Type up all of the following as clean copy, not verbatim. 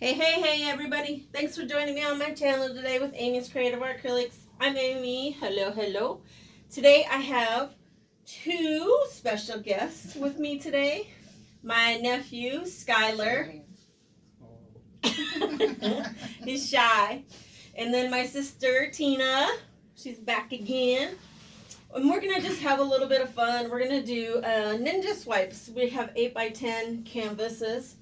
Hey everybody. Thanks for joining me on my channel today with Amy's Creative Acrylics. I'm Amy. Hello. Today I have two special guests with me today. My nephew, Skyler. He's shy. And then my sister, Tina. She's back again. And we're going to just have a little bit of fun. We're going to do ninja swipes. We have 8x10 canvases.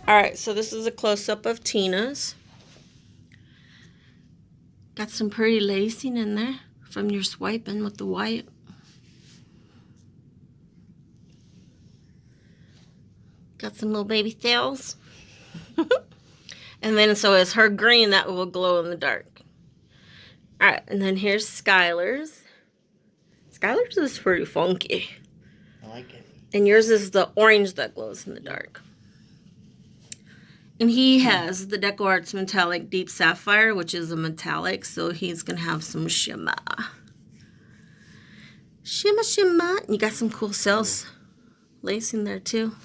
Alright, so this is a close-up of Tina's. Got some pretty lacing in there from your swiping with the white. Got some little baby tails. And then so is her green that will glow in the dark. Alright, and then here's Skyler's. Skyler's is pretty funky. I like it. And yours is the orange that glows in the dark. And he has the Decoart's Metallic Deep Sapphire, which is a metallic, so he's going to have some shimmer. Shimmer, shimmer. And you got some cool cells lacing there, too.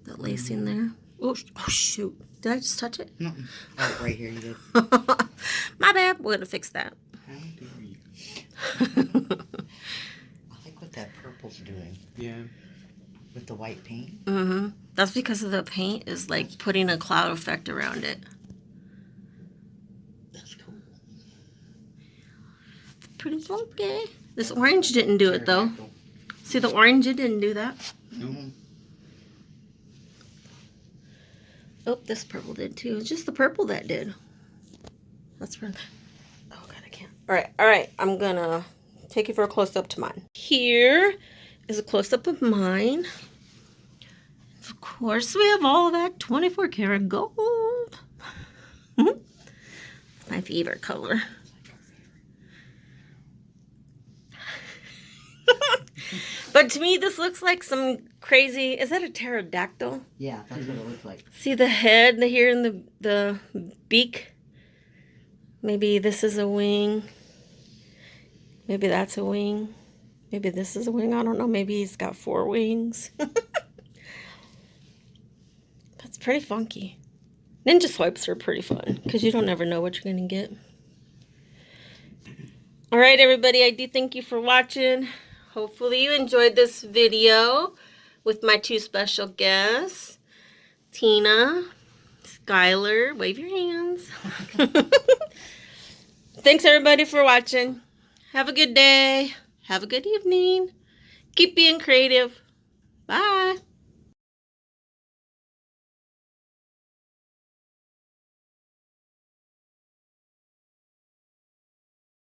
That lacing there. Oh, shoot. Did I just touch it? No. Oh, right here you did. My bad. We're going to fix that. How dare you? I like what that purple's doing. Yeah. With the white paint. Mm-hmm. That's because of the paint is like putting a cloud effect around it. That's cool. Pretty funky. This orange didn't do it though. See the orange, it didn't do that. Mm-hmm. Oh, this purple did too. It's just the purple that did. That's for. Oh god, I can't. All right. I'm gonna take you for a close up to mine. Here is a close up of mine. Of course, we have all of that 24 karat gold. It's my favorite color. But to me, this looks like some crazy. Is that a pterodactyl? Yeah, that's what it looks like. See the head here and the beak? Maybe this is a wing. Maybe that's a wing. Maybe this is a wing. I don't know. Maybe he's got 4 wings. That's pretty funky. Ninja swipes are pretty fun because you don't ever know what you're going to get. All right, everybody. I do thank you for watching. Hopefully you enjoyed this video with my 2 special guests, Tina, Skyler. Wave your hands. Thanks, everybody, for watching. Have a good day. Have a good evening. Keep being creative. Bye.